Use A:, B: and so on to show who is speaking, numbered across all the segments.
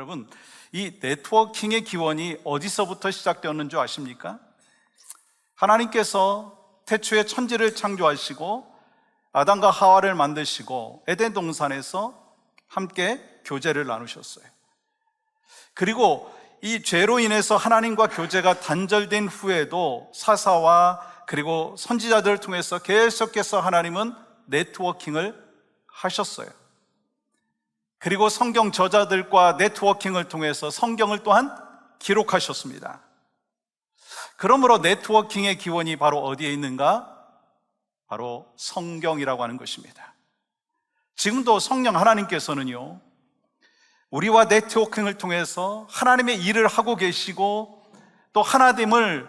A: 여러분, 이 네트워킹의 기원이 어디서부터 시작되었는 줄 아십니까? 하나님께서 태초에 천지를 창조하시고 아담과 하와를 만드시고 에덴 동산에서 함께 교제를 나누셨어요. 그리고 이 죄로 인해서 하나님과 교제가 단절된 후에도 사사와 그리고 선지자들을 통해서 계속해서 하나님은 네트워킹을 하셨어요. 그리고 성경 저자들과 네트워킹을 통해서 성경을 또한 기록하셨습니다. 그러므로 네트워킹의 기원이 바로 어디에 있는가? 바로 성경이라고 하는 것입니다. 지금도 성령 하나님께서는요, 우리와 네트워킹을 통해서 하나님의 일을 하고 계시고 또 하나됨을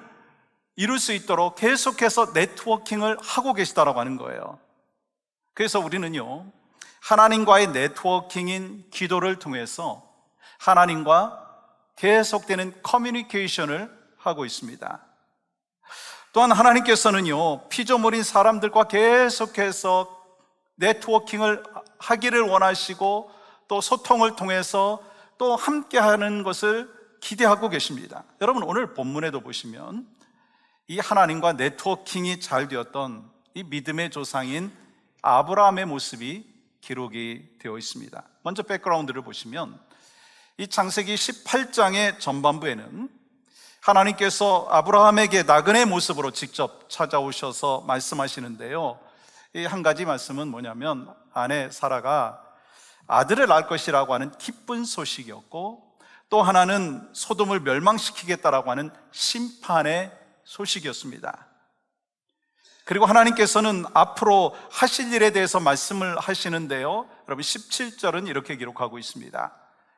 A: 이룰 수 있도록 계속해서 네트워킹을 하고 계시다라고 하는 거예요. 그래서 우리는요, 하나님과의 네트워킹인 기도를 통해서 하나님과 계속되는 커뮤니케이션을 하고 있습니다. 또한 하나님께서는요, 피조물인 사람들과 계속해서 네트워킹을 하기를 원하시고 또 소통을 통해서 또 함께하는 것을 기대하고 계십니다. 여러분, 오늘 본문에도 보시면 이 하나님과 네트워킹이 잘 되었던 이 믿음의 조상인 아브라함의 모습이 기록이 되어 있습니다. 먼저 백그라운드를 보시면 이 창세기 18장의 전반부에는 하나님께서 아브라함에게 나그네 모습으로 직접 찾아오셔서 말씀하시는데요, 이 한 가지 말씀은 뭐냐면 아내 사라가 아들을 낳을 것이라고 하는 기쁜 소식이었고, 또 하나는 소돔을 멸망시키겠다라고 하는 심판의 소식이었습니다. 그리고 하나님께서는 앞으로 하실 일에 대해서 말씀을 하시는데요, 여러분 17절은 이렇게 기록하고 있습니다.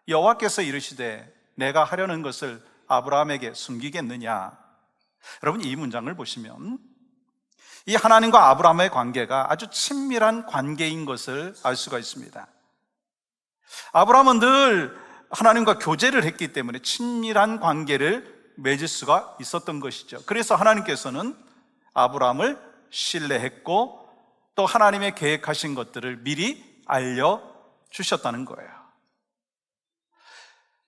A: 여호와께서 이르시되 내가 하려는 것을 아브라함에게 숨기겠느냐. 여러분, 이 문장을 보시면 이 하나님과 아브라함의 관계가 아주 친밀한 관계인 것을 알 수가 있습니다. 아브라함은 늘 하나님과 교제를 했기 때문에 친밀한 관계를 맺을 수가 있었던 것이죠. 그래서 하나님께서는 아브라함을 신뢰했고 또 하나님의 계획하신 것들을 미리 알려주셨다는 거예요.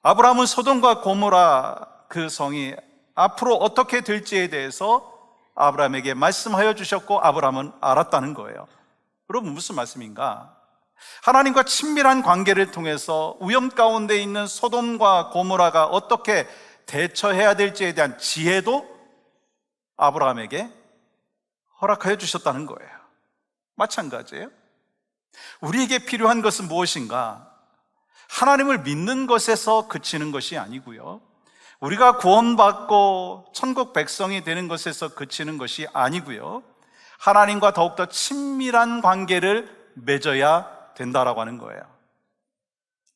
A: 아브라함은 소돔과 고모라 그 성이 앞으로 어떻게 될지에 대해서 아브라함에게 말씀하여 주셨고 아브라함은 알았다는 거예요. 여러분, 무슨 말씀인가? 하나님과 친밀한 관계를 통해서 위험 가운데 있는 소돔과 고모라가 어떻게 대처해야 될지에 대한 지혜도 아브라함에게 허락하여 주셨다는 거예요. 마찬가지예요. 우리에게 필요한 것은 무엇인가? 하나님을 믿는 것에서 그치는 것이 아니고요, 우리가 구원받고 천국 백성이 되는 것에서 그치는 것이 아니고요, 하나님과 더욱더 친밀한 관계를 맺어야 된다라고 하는 거예요.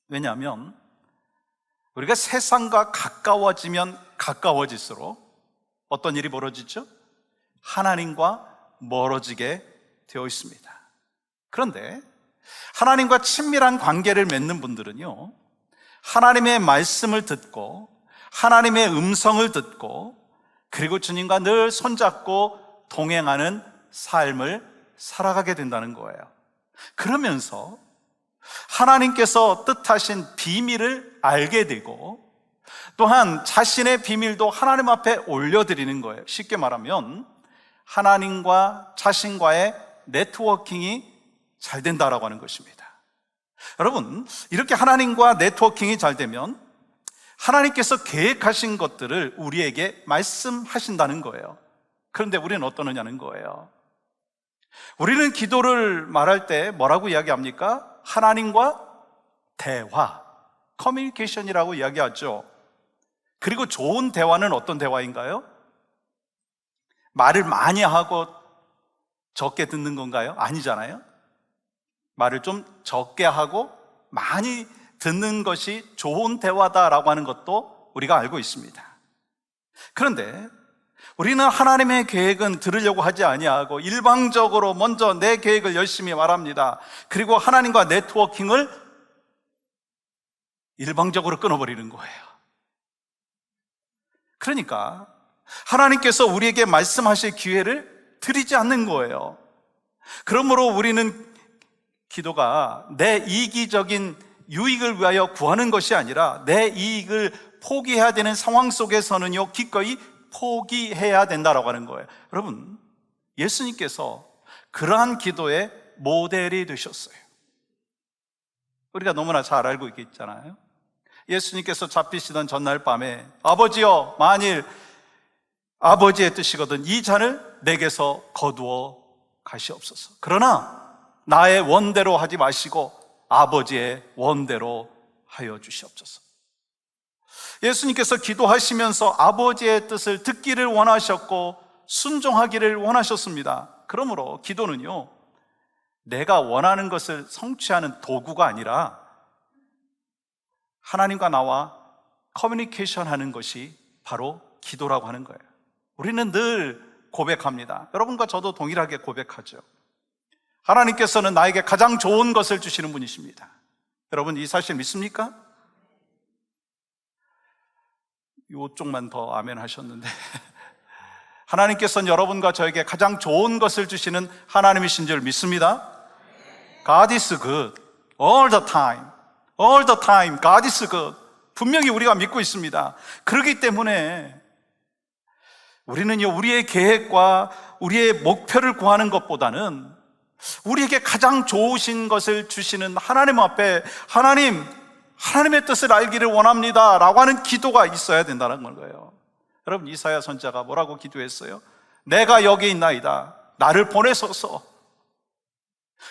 A: 왜냐하면 우리가 세상과 가까워지면 가까워질수록 어떤 일이 벌어지죠? 하나님과 멀어지게 되어 있습니다. 그런데 하나님과 친밀한 관계를 맺는 분들은요, 하나님의 말씀을 듣고 하나님의 음성을 듣고 그리고 주님과 늘 손잡고 동행하는 삶을 살아가게 된다는 거예요. 그러면서 하나님께서 뜻하신 비밀을 알게 되고 또한 자신의 비밀도 하나님 앞에 올려드리는 거예요. 쉽게 말하면 하나님과 자신과의 네트워킹이 잘 된다라고 하는 것입니다. 여러분, 이렇게 하나님과 네트워킹이 잘 되면 하나님께서 계획하신 것들을 우리에게 말씀하신다는 거예요. 그런데 우리는 어떠느냐는 거예요. 우리는 기도를 말할 때 뭐라고 이야기합니까? 하나님과 대화, 커뮤니케이션이라고 이야기하죠. 그리고 좋은 대화는 어떤 대화인가요? 말을 많이 하고 적게 듣는 건가요? 아니잖아요. 말을 좀 적게 하고 많이 듣는 것이 좋은 대화다라고 하는 것도 우리가 알고 있습니다. 그런데 우리는 하나님의 계획은 들으려고 하지 아니하고 일방적으로 먼저 내 계획을 열심히 말합니다. 그리고 하나님과 네트워킹을 일방적으로 끊어버리는 거예요. 그러니까 하나님께서 우리에게 말씀하실 기회를 드리지 않는 거예요. 그러므로 우리는 기도가 내 이기적인 유익을 위하여 구하는 것이 아니라 내 이익을 포기해야 되는 상황 속에서는요, 기꺼이 포기해야 된다라고 하는 거예요. 여러분, 예수님께서 그러한 기도의 모델이 되셨어요. 우리가 너무나 잘 알고 있잖아요. 예수님께서 잡히시던 전날 밤에 아버지여, 만일 아버지의 뜻이거든 이 잔을 내게서 거두어 가시옵소서. 그러나 나의 원대로 하지 마시고 아버지의 원대로 하여 주시옵소서. 예수님께서 기도하시면서 아버지의 뜻을 듣기를 원하셨고 순종하기를 원하셨습니다. 그러므로 기도는요, 내가 원하는 것을 성취하는 도구가 아니라 하나님과 나와 커뮤니케이션 하는 것이 바로 기도라고 하는 거예요. 우리는 늘 고백합니다. 여러분과 저도 동일하게 고백하죠. 하나님께서는 나에게 가장 좋은 것을 주시는 분이십니다. 여러분, 이 사실 믿습니까? 이쪽만 더 아멘 하셨는데 하나님께서는 여러분과 저에게 가장 좋은 것을 주시는 하나님이신 줄 믿습니다. God is good all the time. All the time God is good. 분명히 우리가 믿고 있습니다. 그렇기 때문에 우리는요, 우리의 계획과 우리의 목표를 구하는 것보다는 우리에게 가장 좋으신 것을 주시는 하나님 앞에 하나님의 뜻을 알기를 원합니다 라고 하는 기도가 있어야 된다는 거예요. 여러분, 이사야 선지자가 뭐라고 기도했어요? 내가 여기 있나이다, 나를 보내소서.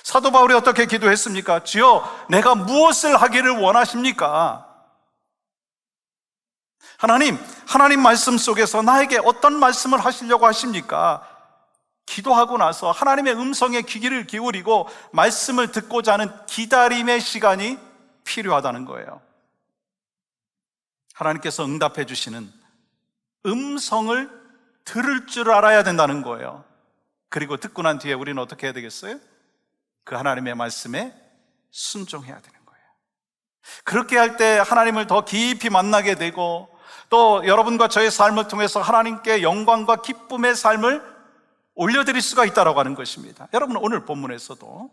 A: 사도 바울이 어떻게 기도했습니까? 주여, 내가 무엇을 하기를 원하십니까? 하나님 말씀 속에서 나에게 어떤 말씀을 하시려고 하십니까? 기도하고 나서 하나님의 음성에 귀를 기울이고 말씀을 듣고자 하는 기다림의 시간이 필요하다는 거예요. 하나님께서 응답해 주시는 음성을 들을 줄 알아야 된다는 거예요. 그리고 듣고 난 뒤에 우리는 어떻게 해야 되겠어요? 그 하나님의 말씀에 순종해야 되는 거예요. 그렇게 할 때 하나님을 더 깊이 만나게 되고, 또 여러분과 저의 삶을 통해서 하나님께 영광과 기쁨의 삶을 올려드릴 수가 있다고 하는 것입니다. 여러분, 오늘 본문에서도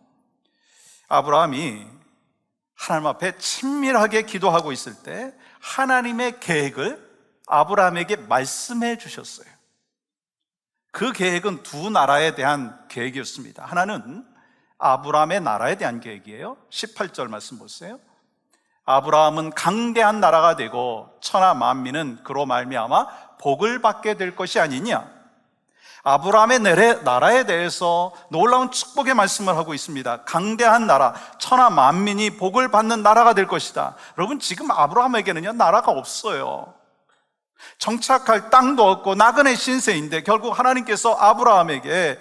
A: 아브라함이 하나님 앞에 친밀하게 기도하고 있을 때 하나님의 계획을 아브라함에게 말씀해 주셨어요. 그 계획은 두 나라에 대한 계획이었습니다. 하나는 아브라함의 나라에 대한 계획이에요. 18절 말씀 보세요. 아브라함은 강대한 나라가 되고 천하 만민은 그로 말미암아 복을 받게 될 것이 아니냐. 아브라함의 나라에 대해서 놀라운 축복의 말씀을 하고 있습니다. 강대한 나라, 천하 만민이 복을 받는 나라가 될 것이다. 여러분, 지금 아브라함에게는요, 나라가 없어요. 정착할 땅도 없고 나그네 신세인데 결국 하나님께서 아브라함에게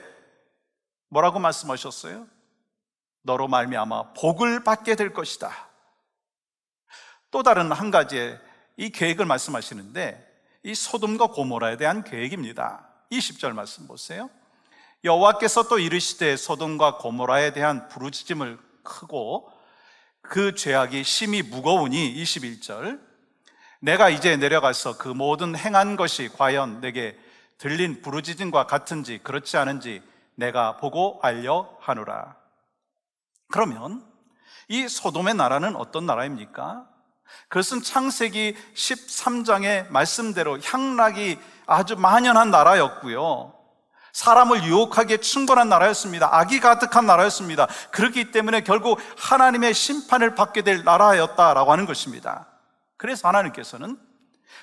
A: 뭐라고 말씀하셨어요? 너로 말미암아 복을 받게 될 것이다. 또 다른 한 가지의 이 계획을 말씀하시는데, 이 소돔과 고모라에 대한 계획입니다. 20절 말씀 보세요. 여호와께서 또 이르시되 소돔과 고모라에 대한 부르짖음을 크고 그 죄악이 심히 무거우니 21절 내가 이제 내려가서 그 모든 행한 것이 과연 내게 들린 부르짖음과 같은지 그렇지 않은지 내가 보고 알려 하노라. 그러면 이 소돔의 나라는 어떤 나라입니까? 그것은 창세기 13장의 말씀대로 향락이 아주 만연한 나라였고요, 사람을 유혹하기에 충분한 나라였습니다. 악이 가득한 나라였습니다. 그렇기 때문에 결국 하나님의 심판을 받게 될 나라였다라고 하는 것입니다. 그래서 하나님께서는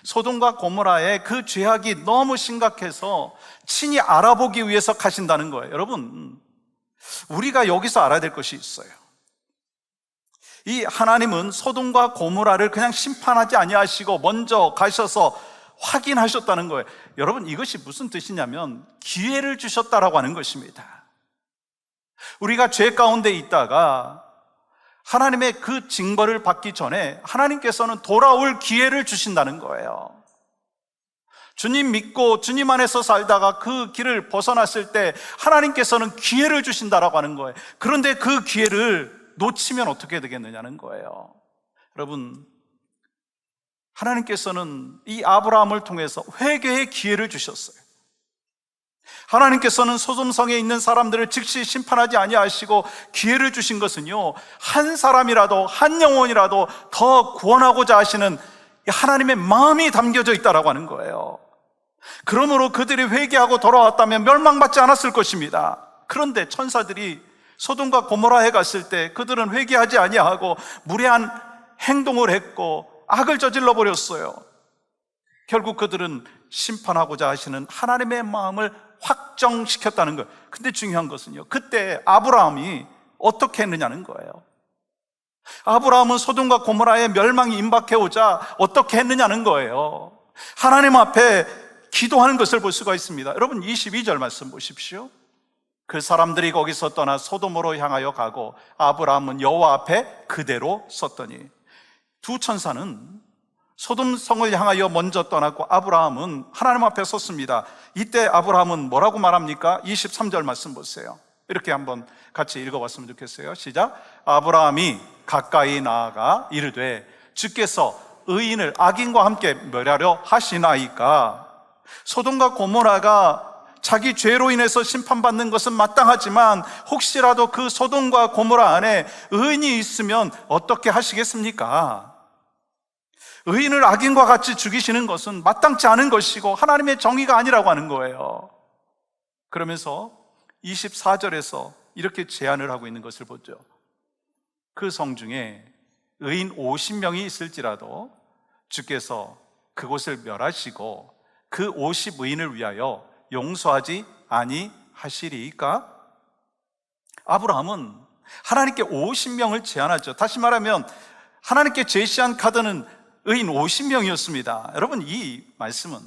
A: 소돔과 고모라의 그 죄악이 너무 심각해서 친히 알아보기 위해서 가신다는 거예요. 여러분, 우리가 여기서 알아야 될 것이 있어요. 이 하나님은 소돔과 고모라를 그냥 심판하지 아니하시고 먼저 가셔서 확인하셨다는 거예요. 여러분, 이것이 무슨 뜻이냐면 기회를 주셨다라고 하는 것입니다. 우리가 죄 가운데 있다가 하나님의 그 징벌을 받기 전에 하나님께서는 돌아올 기회를 주신다는 거예요. 주님 믿고 주님 안에서 살다가 그 길을 벗어났을 때 하나님께서는 기회를 주신다라고 하는 거예요. 그런데 그 기회를 놓치면 어떻게 되겠느냐는 거예요. 여러분, 하나님께서는 이 아브라함을 통해서 회개의 기회를 주셨어요. 하나님께서는 소돔성에 있는 사람들을 즉시 심판하지 아니하시고 기회를 주신 것은요, 한 사람이라도, 한 영혼이라도 더 구원하고자 하시는 하나님의 마음이 담겨져 있다라고 하는 거예요. 그러므로 그들이 회개하고 돌아왔다면 멸망받지 않았을 것입니다. 그런데 천사들이 소돔과 고모라에 갔을 때 그들은 회개하지 아니하고 무례한 행동을 했고 악을 저질러 버렸어요. 결국 그들은 심판하고자 하시는 하나님의 마음을 확정시켰다는 거예요. 근데 중요한 것은요, 그때 아브라함이 어떻게 했느냐는 거예요. 아브라함은 소돔과 고모라의 멸망이 임박해오자 어떻게 했느냐는 거예요. 하나님 앞에 기도하는 것을 볼 수가 있습니다. 여러분 22절 말씀 보십시오. 그 사람들이 거기서 떠나 소돔으로 향하여 가고 아브라함은 여호와 앞에 그대로 섰더니, 두 천사는 소돔 성을 향하여 먼저 떠났고 아브라함은 하나님 앞에 섰습니다. 이때 아브라함은 뭐라고 말합니까? 23절 말씀 보세요. 이렇게 한번 같이 읽어봤으면 좋겠어요. 시작. 아브라함이 가까이 나아가 이르되 주께서 의인을 악인과 함께 멸하려 하시나이까. 소돔과 고모라가 자기 죄로 인해서 심판받는 것은 마땅하지만 혹시라도 그 소돔과 고모라 안에 의인이 있으면 어떻게 하시겠습니까? 의인을 악인과 같이 죽이시는 것은 마땅치 않은 것이고 하나님의 정의가 아니라고 하는 거예요. 그러면서 24절에서 이렇게 제안을 하고 있는 것을 보죠. 그 성 중에 의인 50명이 있을지라도 주께서 그곳을 멸하시고 그 50의인을 위하여 용서하지 아니하시리이까? 아브라함은 하나님께 50명을 제안하죠. 다시 말하면 하나님께 제시한 카드는 의인 50명이었습니다. 여러분, 이 말씀은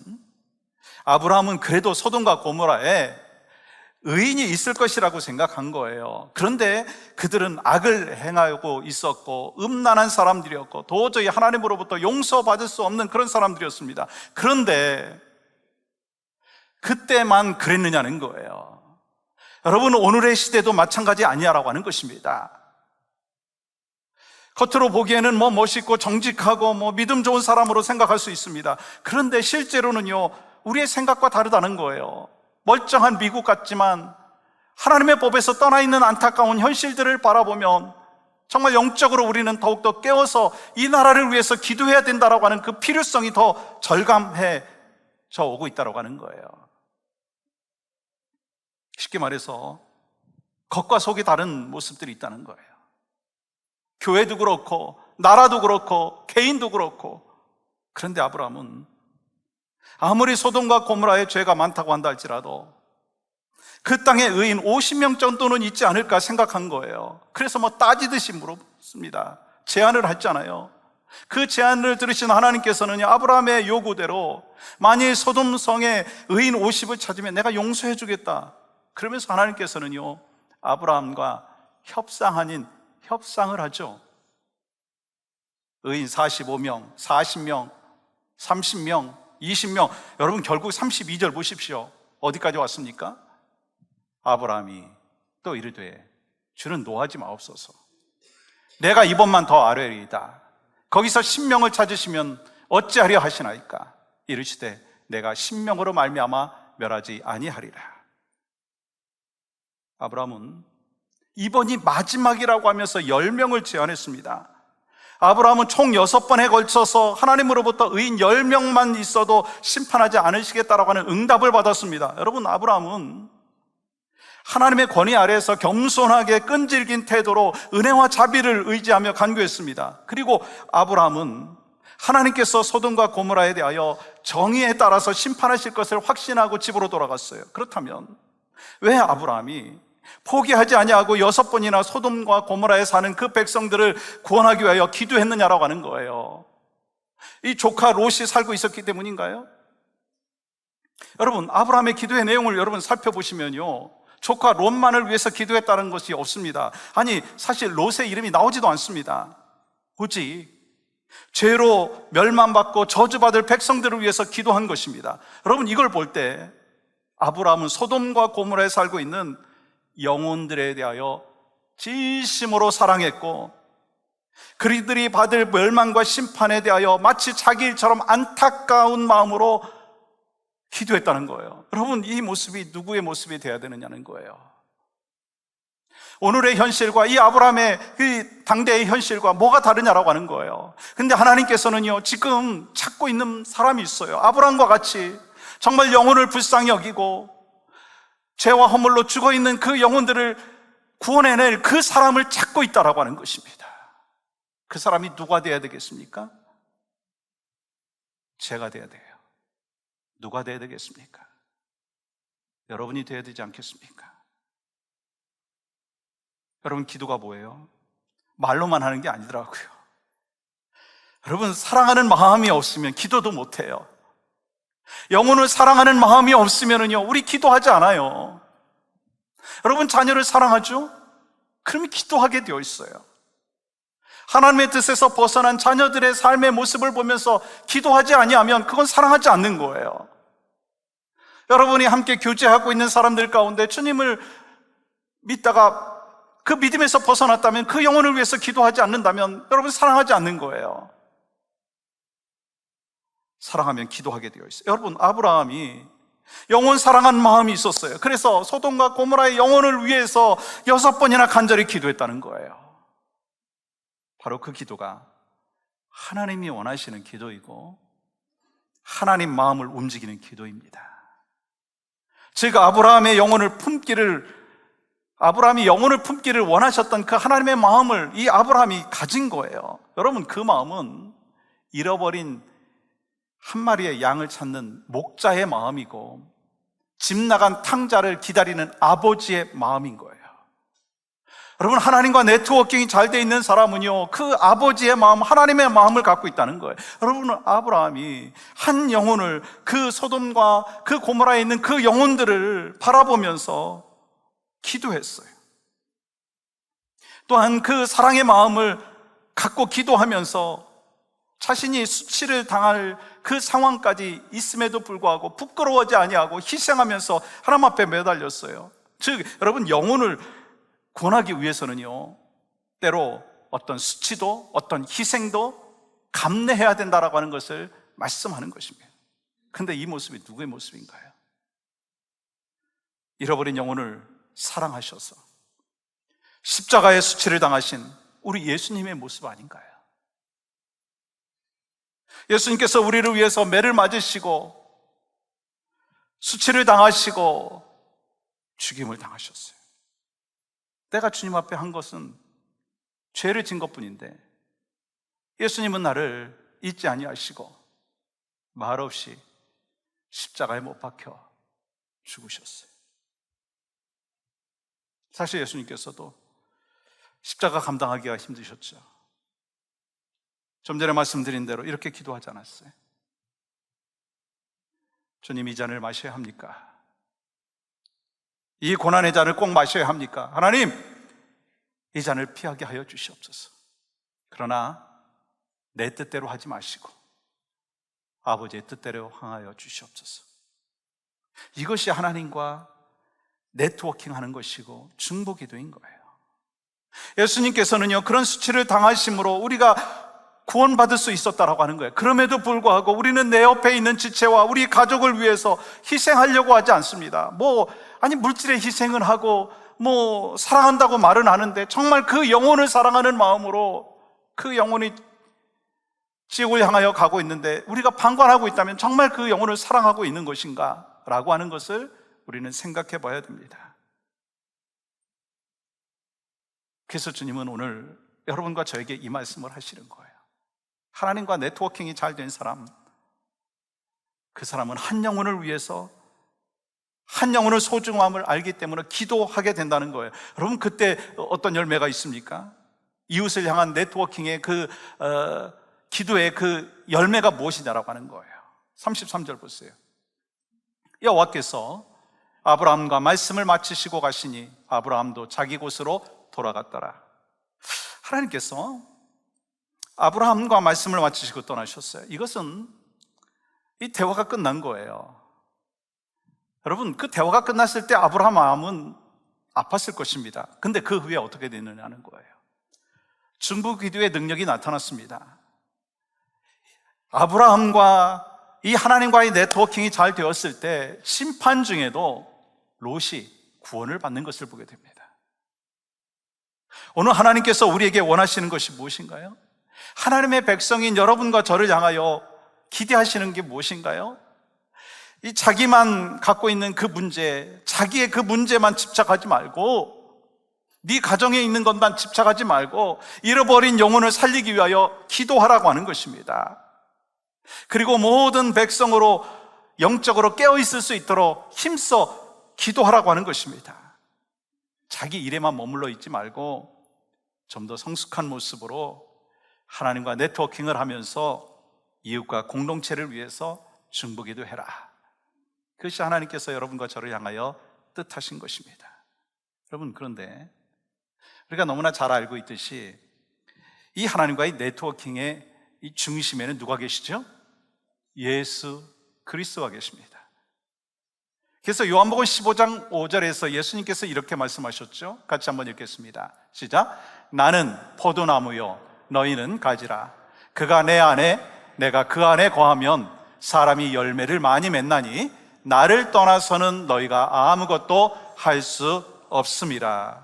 A: 아브라함은 그래도 소돔과 고모라에 의인이 있을 것이라고 생각한 거예요. 그런데 그들은 악을 행하고 있었고 음란한 사람들이었고 도저히 하나님으로부터 용서받을 수 없는 그런 사람들이었습니다. 그런데 그때만 그랬느냐는 거예요. 여러분, 오늘의 시대도 마찬가지 아니야라고 하는 것입니다. 겉으로 보기에는 멋있고 정직하고 믿음 좋은 사람으로 생각할 수 있습니다. 그런데 실제로는요, 우리의 생각과 다르다는 거예요. 멀쩡한 미국 같지만 하나님의 법에서 떠나 있는 안타까운 현실들을 바라보면 정말 영적으로 우리는 더욱더 깨어서 이 나라를 위해서 기도해야 된다라고 하는 그 필요성이 더 절감해져 오고 있다고 하는 거예요. 쉽게 말해서 겉과 속이 다른 모습들이 있다는 거예요. 교회도 그렇고 나라도 그렇고 개인도 그렇고. 그런데 아브라함은 아무리 소돔과 고모라의 죄가 많다고 한다 할지라도 그 땅에 의인 50명 정도는 있지 않을까 생각한 거예요. 그래서 따지듯이 물었습니다. 제안을 했잖아요. 그 제안을 들으신 하나님께서는 아브라함의 요구대로 만일 소돔 성에 의인 50을 찾으면 내가 용서해 주겠다. 그러면서 하나님께서는요, 아브라함과 협상 아닌 협상을 하죠. 의인 45명, 40명, 30명, 20명. 여러분, 결국 32절 보십시오. 어디까지 왔습니까? 아브라함이 또 이르되 주는 노하지 마옵소서. 내가 이번만 더 아뢰리이다. 거기서 10명을 찾으시면 어찌하려 하시나이까? 이르시되 내가 10명으로 말미암아 멸하지 아니하리라. 아브라함은 이번이 마지막이라고 하면서 10명을 제안했습니다. 아브라함은 총 6번에 걸쳐서 하나님으로부터 의인 10명만 있어도 심판하지 않으시겠다라고 하는 응답을 받았습니다. 여러분, 아브라함은 하나님의 권위 아래에서 겸손하게 끈질긴 태도로 은혜와 자비를 의지하며 간구했습니다. 그리고 아브라함은 하나님께서 소돔과 고모라에 대하여 정의에 따라서 심판하실 것을 확신하고 집으로 돌아갔어요. 그렇다면 왜 아브라함이 포기하지 아니하고 6번이나 소돔과 고모라에 사는 그 백성들을 구원하기 위하여 기도했느냐라고 하는 거예요. 이 조카 롯이 살고 있었기 때문인가요? 여러분, 아브라함의 기도의 내용을 여러분 살펴보시면요, 조카 롯만을 위해서 기도했다는 것이 없습니다. 아니, 사실 롯의 이름이 나오지도 않습니다. 오직 죄로 멸망받고 저주받을 백성들을 위해서 기도한 것입니다. 여러분, 이걸 볼 때 아브라함은 소돔과 고모라에 살고 있는 영혼들에 대하여 진심으로 사랑했고 그들이 받을 멸망과 심판에 대하여 마치 자기 일처럼 안타까운 마음으로 기도했다는 거예요. 여러분, 이 모습이 누구의 모습이 되어야 되느냐는 거예요. 오늘의 현실과 이 아브라함의 그 당대의 현실과 뭐가 다르냐라고 하는 거예요. 근데 하나님께서는요, 지금 찾고 있는 사람이 있어요. 아브라함과 같이 정말 영혼을 불쌍히 여기고 죄와 허물로 죽어있는 그 영혼들을 구원해낼 그 사람을 찾고 있다라고 하는 것입니다. 그 사람이 누가 되어야 되겠습니까? 제가 되어야 돼요. 누가 되어야 되겠습니까? 여러분이 되어야 되지 않겠습니까? 여러분, 기도가 뭐예요? 말로만 하는 게 아니더라고요. 여러분, 사랑하는 마음이 없으면 기도도 못해요. 영혼을 사랑하는 마음이 없으면요, 우리 기도하지 않아요. 여러분, 자녀를 사랑하죠? 그러면 기도하게 되어 있어요. 하나님의 뜻에서 벗어난 자녀들의 삶의 모습을 보면서 기도하지 아니하면 그건 사랑하지 않는 거예요. 여러분이 함께 교제하고 있는 사람들 가운데 주님을 믿다가 그 믿음에서 벗어났다면, 그 영혼을 위해서 기도하지 않는다면 여러분, 사랑하지 않는 거예요. 사랑하면 기도하게 되어 있어요. 여러분, 아브라함이 영혼 사랑한 마음이 있었어요. 그래서 소돔과 고모라의 영혼을 위해서 6번이나 간절히 기도했다는 거예요. 바로 그 기도가 하나님이 원하시는 기도이고 하나님 마음을 움직이는 기도입니다. 즉, 아브라함이 영혼을 품기를 원하셨던 그 하나님의 마음을 이 아브라함이 가진 거예요. 여러분, 그 마음은 잃어버린 한 마리의 양을 찾는 목자의 마음이고 집 나간 탕자를 기다리는 아버지의 마음인 거예요. 여러분, 하나님과 네트워킹이 잘 돼 있는 사람은요, 그 아버지의 마음, 하나님의 마음을 갖고 있다는 거예요. 여러분, 아브라함이 한 영혼을, 그 소돔과 그 고모라에 있는 그 영혼들을 바라보면서 기도했어요. 또한 그 사랑의 마음을 갖고 기도하면서 자신이 수치를 당할 그 상황까지 있음에도 불구하고 부끄러워하지 아니하고 희생하면서 하나님 앞에 매달렸어요. 즉, 여러분, 영혼을 구원하기 위해서는요, 때로 어떤 수치도 어떤 희생도 감내해야 된다라고 하는 것을 말씀하는 것입니다. 근데 이 모습이 누구의 모습인가요? 잃어버린 영혼을 사랑하셔서 십자가의 수치를 당하신 우리 예수님의 모습 아닌가요? 예수님께서 우리를 위해서 매를 맞으시고 수치를 당하시고 죽임을 당하셨어요. 내가 주님 앞에 한 것은 죄를 진 것뿐인데 예수님은 나를 잊지 아니하시고 말없이 십자가에 못 박혀 죽으셨어요. 사실 예수님께서도 십자가 감당하기가 힘드셨죠. 좀 전에 말씀드린 대로 이렇게 기도하지 않았어요? 주님, 이 잔을 마셔야 합니까? 이 고난의 잔을 꼭 마셔야 합니까? 하나님, 이 잔을 피하게 하여 주시옵소서. 그러나 내 뜻대로 하지 마시고 아버지의 뜻대로 행하여 주시옵소서. 이것이 하나님과 네트워킹하는 것이고 중보기도인 거예요. 예수님께서는요, 그런 수치를 당하심으로 우리가 구원받을 수 있었다라고 하는 거예요. 그럼에도 불구하고 우리는 내 옆에 있는 지체와 우리 가족을 위해서 희생하려고 하지 않습니다. 물질의 희생은 하고 사랑한다고 말은 하는데 정말 그 영혼을 사랑하는 마음으로 그 영혼이 지옥을 향하여 가고 있는데 우리가 방관하고 있다면 정말 그 영혼을 사랑하고 있는 것인가? 라고 하는 것을 우리는 생각해 봐야 됩니다. 그래서 주님은 오늘 여러분과 저에게 이 말씀을 하시는 거예요. 하나님과 네트워킹이 잘 된 사람, 그 사람은 한 영혼을 위해서 한 영혼의 소중함을 알기 때문에 기도하게 된다는 거예요. 여러분, 그때 어떤 열매가 있습니까? 이웃을 향한 네트워킹의 기도의 그 열매가 무엇이냐라고 하는 거예요. 33절 보세요. 여호와께서 아브라함과 말씀을 마치시고 가시니 아브라함도 자기 곳으로 돌아갔더라. 하나님께서 아브라함과 말씀을 마치시고 떠나셨어요. 이것은 이 대화가 끝난 거예요. 여러분, 그 대화가 끝났을 때 아브라함 마음은 아팠을 것입니다. 근데 그 후에 어떻게 되느냐는 거예요. 중보기도의 능력이 나타났습니다. 아브라함과 이 하나님과의 네트워킹이 잘 되었을 때 심판 중에도 롯이 구원을 받는 것을 보게 됩니다. 오늘 하나님께서 우리에게 원하시는 것이 무엇인가요? 하나님의 백성인 여러분과 저를 향하여 기대하시는 게 무엇인가요? 이 자기만 갖고 있는 그 문제, 자기의 그 문제만 집착하지 말고, 네 가정에 있는 것만 집착하지 말고 잃어버린 영혼을 살리기 위하여 기도하라고 하는 것입니다. 그리고 모든 백성으로 영적으로 깨어있을 수 있도록 힘써 기도하라고 하는 것입니다. 자기 일에만 머물러 있지 말고 좀 더 성숙한 모습으로 하나님과 네트워킹을 하면서 이웃과 공동체를 위해서 중보기도 해라. 그것이 하나님께서 여러분과 저를 향하여 뜻하신 것입니다. 여러분, 그런데 우리가 너무나 잘 알고 있듯이 이 하나님과의 네트워킹의 이 중심에는 누가 계시죠? 예수 그리스도가 계십니다. 그래서 요한복음 15장 5절에서 예수님께서 이렇게 말씀하셨죠. 같이 한번 읽겠습니다. 시작. 나는 포도나무요 너희는 가지라. 그가 내 안에 내가 그 안에 거하면 사람이 열매를 많이 맺나니 나를 떠나서는 너희가 아무것도 할 수 없음이라.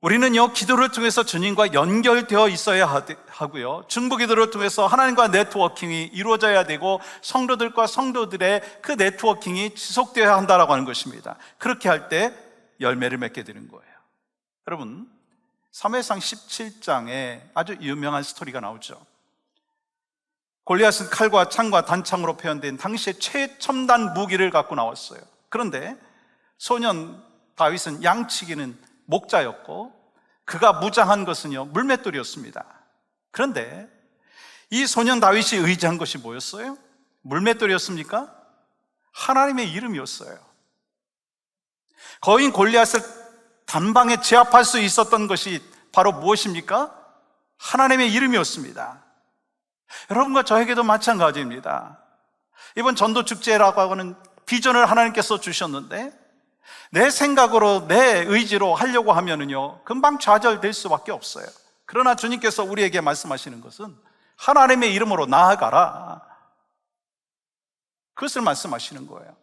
A: 우리는요, 기도를 통해서 주님과 연결되어 있어야 하고요, 중보기도를 통해서 하나님과 네트워킹이 이루어져야 되고 성도들과 성도들의 그 네트워킹이 지속되어야 한다라고 하는 것입니다. 그렇게 할 때 열매를 맺게 되는 거예요. 여러분, 사무엘상 17장에 아주 유명한 스토리가 나오죠. 골리앗은 칼과 창과 단창으로 표현된 당시의 최첨단 무기를 갖고 나왔어요. 그런데 소년 다윗은 양치기는 목자였고 그가 무장한 것은요 물맷돌이었습니다. 그런데 이 소년 다윗이 의지한 것이 뭐였어요? 물맷돌이었습니까? 하나님의 이름이었어요. 거인 골리앗을 단방에 제압할 수 있었던 것이 바로 무엇입니까? 하나님의 이름이었습니다. 여러분과 저에게도 마찬가지입니다. 이번 전도축제라고 하는 비전을 하나님께서 주셨는데 내 생각으로 내 의지로 하려고 하면은요 금방 좌절될 수밖에 없어요. 그러나 주님께서 우리에게 말씀하시는 것은 하나님의 이름으로 나아가라, 그것을 말씀하시는 거예요.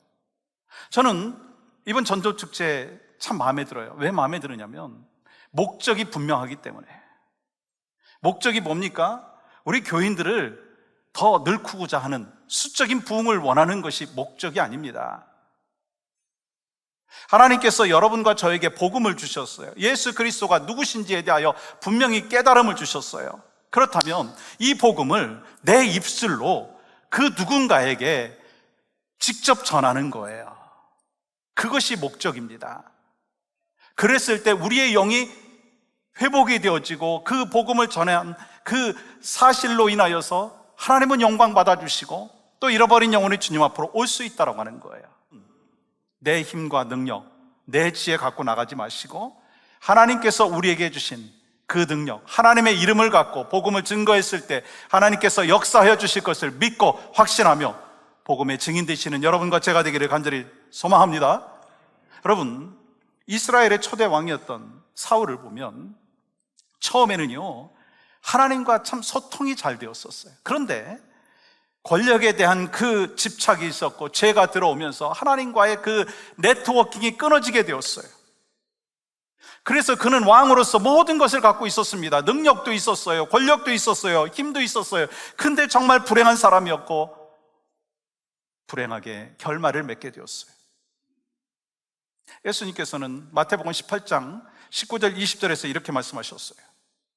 A: 저는 이번 전도축제 참 마음에 들어요. 왜 마음에 드느냐면 목적이 분명하기 때문에. 목적이 뭡니까? 우리 교인들을 더 늙고자 하는 수적인 부흥을 원하는 것이 목적이 아닙니다. 하나님께서 여러분과 저에게 복음을 주셨어요. 예수 그리스도가 누구신지에 대하여 분명히 깨달음을 주셨어요. 그렇다면 이 복음을 내 입술로 그 누군가에게 직접 전하는 거예요. 그것이 목적입니다. 그랬을 때 우리의 영이 회복이 되어지고 그 복음을 전한 그 사실로 인하여서 하나님은 영광 받아주시고 또 잃어버린 영혼이 주님 앞으로 올 수 있다고 하는 거예요. 내 힘과 능력, 내 지혜 갖고 나가지 마시고 하나님께서 우리에게 주신 그 능력, 하나님의 이름을 갖고 복음을 증거했을 때 하나님께서 역사하여 주실 것을 믿고 확신하며 복음의 증인 되시는 여러분과 제가 되기를 간절히 소망합니다. 여러분, 이스라엘의 초대 왕이었던 사울을 보면 처음에는요 하나님과 참 소통이 잘 되었었어요. 그런데 권력에 대한 그 집착이 있었고 죄가 들어오면서 하나님과의 그 네트워킹이 끊어지게 되었어요. 그래서 그는 왕으로서 모든 것을 갖고 있었습니다. 능력도 있었어요, 권력도 있었어요, 힘도 있었어요. 근데 정말 불행한 사람이었고 불행하게 결말을 맺게 되었어요. 예수님께서는 마태복음 18장 19절 20절에서 이렇게 말씀하셨어요.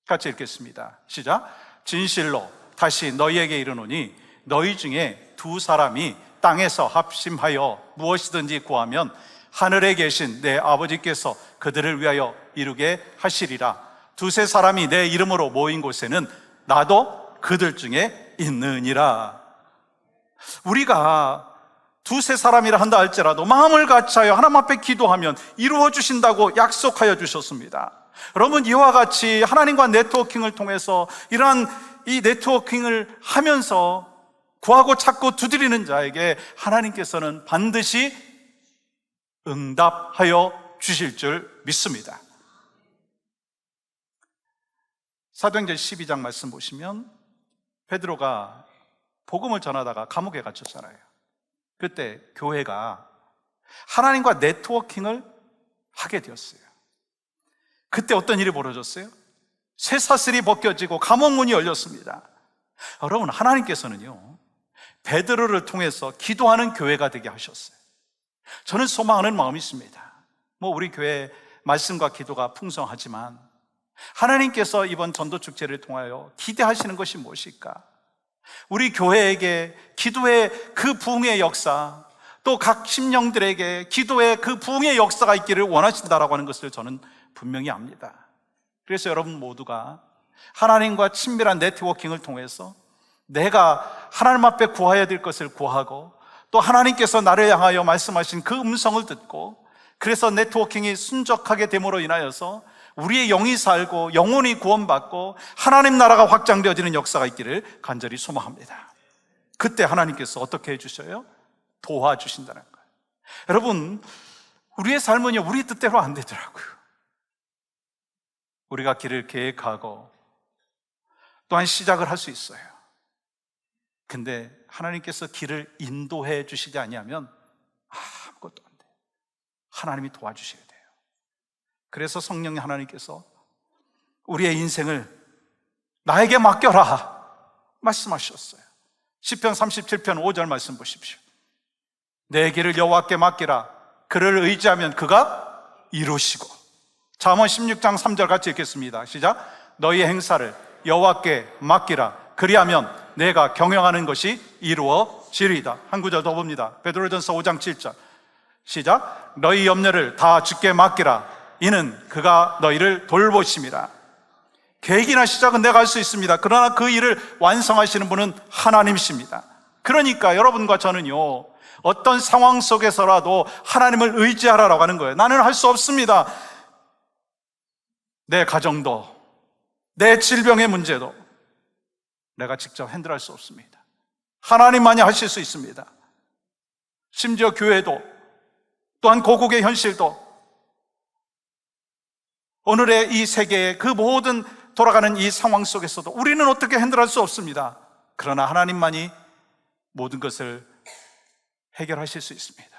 A: 같이 읽겠습니다. 시작. 진실로 다시 너희에게 이르노니 너희 중에 두 사람이 땅에서 합심하여 무엇이든지 구하면 하늘에 계신 내 아버지께서 그들을 위하여 이루게 하시리라. 두세 사람이 내 이름으로 모인 곳에는 나도 그들 중에 있느니라. 우리가 두세 사람이라 한다 할지라도 마음을 같이하여 하나님 앞에 기도하면 이루어 주신다고 약속하여 주셨습니다. 여러분, 이와 같이 하나님과 네트워킹을 통해서 이러한 이 네트워킹을 하면서 구하고 찾고 두드리는 자에게 하나님께서는 반드시 응답하여 주실 줄 믿습니다. 사도행전 12장 말씀 보시면 베드로가 복음을 전하다가 감옥에 갇혔잖아요. 그때 교회가 하나님과 네트워킹을 하게 되었어요. 그때 어떤 일이 벌어졌어요? 쇠사슬이 벗겨지고 감옥 문이 열렸습니다. 여러분, 하나님께서는요, 베드로를 통해서 기도하는 교회가 되게 하셨어요. 저는 소망하는 마음이 있습니다. 우리 교회 말씀과 기도가 풍성하지만 하나님께서 이번 전도 축제를 통하여 기대하시는 것이 무엇일까? 우리 교회에게 기도의 그 부흥의 역사, 또 각 심령들에게 기도의 그 부흥의 역사가 있기를 원하신다라고 하는 것을 저는 분명히 압니다. 그래서 여러분 모두가 하나님과 친밀한 네트워킹을 통해서 내가 하나님 앞에 구해야 될 것을 구하고, 또 하나님께서 나를 향하여 말씀하신 그 음성을 듣고, 그래서 네트워킹이 순적하게 됨으로 인하여서 우리의 영이 살고 영혼이 구원받고 하나님 나라가 확장되어지는 역사가 있기를 간절히 소망합니다. 그때 하나님께서 어떻게 해주셔요? 도와주신다는 거예요. 여러분, 우리의 삶은요, 우리 뜻대로 안 되더라고요. 우리가 길을 계획하고 또한 시작을 할 수 있어요. 근데 하나님께서 길을 인도해 주시지 아니하면 아무것도 안 돼요. 하나님이 도와주셔야 돼요. 그래서 성령 하나님께서 우리의 인생을 나에게 맡겨라 말씀하셨어요. 시편 37편 5절 말씀 보십시오. 내 길을 여호와께 맡기라. 그를 의지하면 그가 이루시고. 잠언 16장 3절 같이 읽겠습니다. 시작. 너희의 행사를 여호와께 맡기라. 그리하면 내가 경영하는 것이 이루어지리이다. 한 구절 더 봅니다. 베드로전서 5장 7절. 시작. 너희 염려를 다 주께 맡기라. 이는 그가 너희를 돌보심이라. 계획이나 시작은 내가 할 수 있습니다. 그러나 그 일을 완성하시는 분은 하나님이십니다. 그러니까 여러분과 저는요, 어떤 상황 속에서라도 하나님을 의지하라고 하는 거예요. 나는 할 수 없습니다. 내 가정도, 내 질병의 문제도 내가 직접 핸들할 수 없습니다. 하나님만이 하실 수 있습니다. 심지어 교회도, 또한 고국의 현실도, 오늘의 이 세계의 그 모든 돌아가는 이 상황 속에서도 우리는 어떻게 핸들할 수 없습니다. 그러나 하나님만이 모든 것을 해결하실 수 있습니다.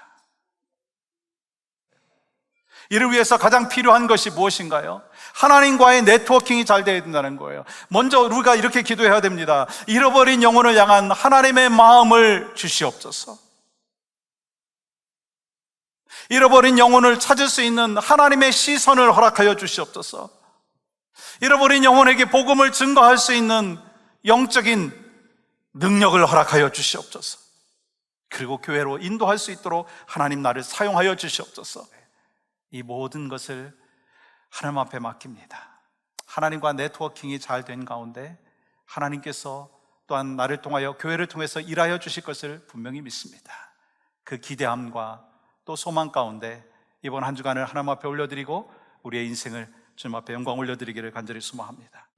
A: 이를 위해서 가장 필요한 것이 무엇인가요? 하나님과의 네트워킹이 잘 되어야 된다는 거예요. 먼저 우리가 이렇게 기도해야 됩니다. 잃어버린 영혼을 향한 하나님의 마음을 주시옵소서. 잃어버린 영혼을 찾을 수 있는 하나님의 시선을 허락하여 주시옵소서. 잃어버린 영혼에게 복음을 증거할 수 있는 영적인 능력을 허락하여 주시옵소서. 그리고 교회로 인도할 수 있도록 하나님 나를 사용하여 주시옵소서. 이 모든 것을 하나님 앞에 맡깁니다. 하나님과 네트워킹이 잘 된 가운데 하나님께서 또한 나를 통하여 교회를 통해서 일하여 주실 것을 분명히 믿습니다. 그 기대함과 또 소망 가운데 이번 한 주간을 하나님 앞에 올려드리고 우리의 인생을 주님 앞에 영광 올려드리기를 간절히 소망합니다.